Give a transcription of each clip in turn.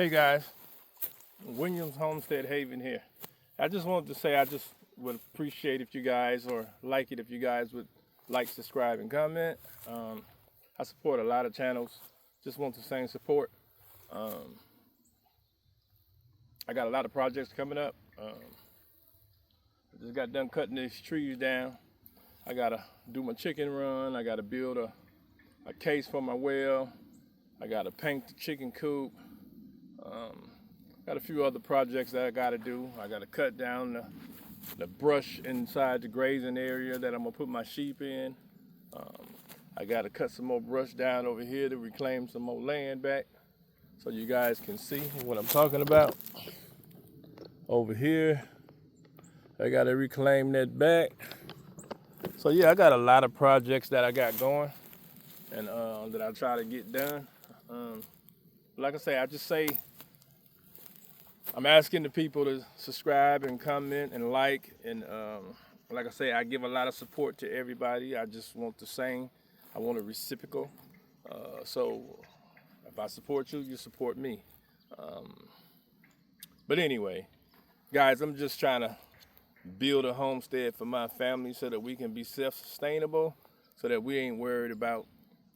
Hey guys, Williamshomesteadhaven here. I just wanted to say I just would appreciate if you guys, or like it if you guys would like, subscribe, and comment. I support a lot of channels. Just want the same support. I got a lot of projects coming up. I just got done cutting these trees down. I gotta do my chicken run. I gotta build a case for my well. I gotta paint the chicken coop. Got a few other projects that I gotta do. I gotta cut down the brush inside the grazing area that I'm gonna put my sheep in. I gotta cut some more brush down over here to reclaim some more land back so you guys can see what I'm talking about. Over here, I gotta reclaim that back. So yeah, I got a lot of projects that I got going and that I try to get done. Like I say, I'm asking the people to subscribe and comment and like, and like I say, I give a lot of support to everybody. I just want the same. I want a reciprocal. So if I support you, you support me. But anyway, guys, I'm just trying to build a homestead for my family so that we can be self-sustainable, so that we ain't worried about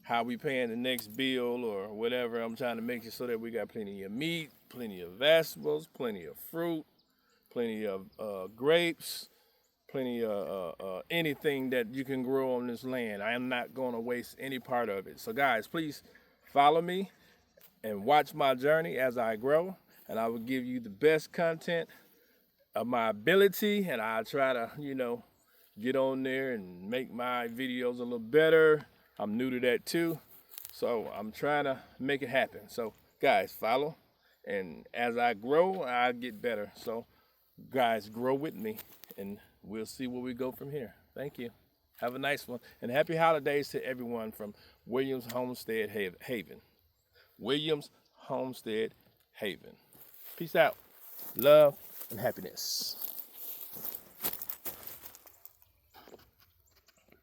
how we paying the next bill or whatever. I'm trying to make it so that we got plenty of meat, plenty of vegetables, plenty of fruit, plenty of grapes, plenty of anything that you can grow on this land. I am not going to waste any part of it. So guys, please follow me and watch my journey as I grow, and I will give you the best content of my ability, and I'll try to, get on there and make my videos a little better. I'm new to that too, so I'm trying to make it happen. So guys, follow, and as I grow, I get better. So guys, grow with me, and we'll see where we go from here. Thank you. Have a nice one, and happy holidays to everyone from Williamshomesteadhaven. Williamshomesteadhaven. Peace out, love, and happiness.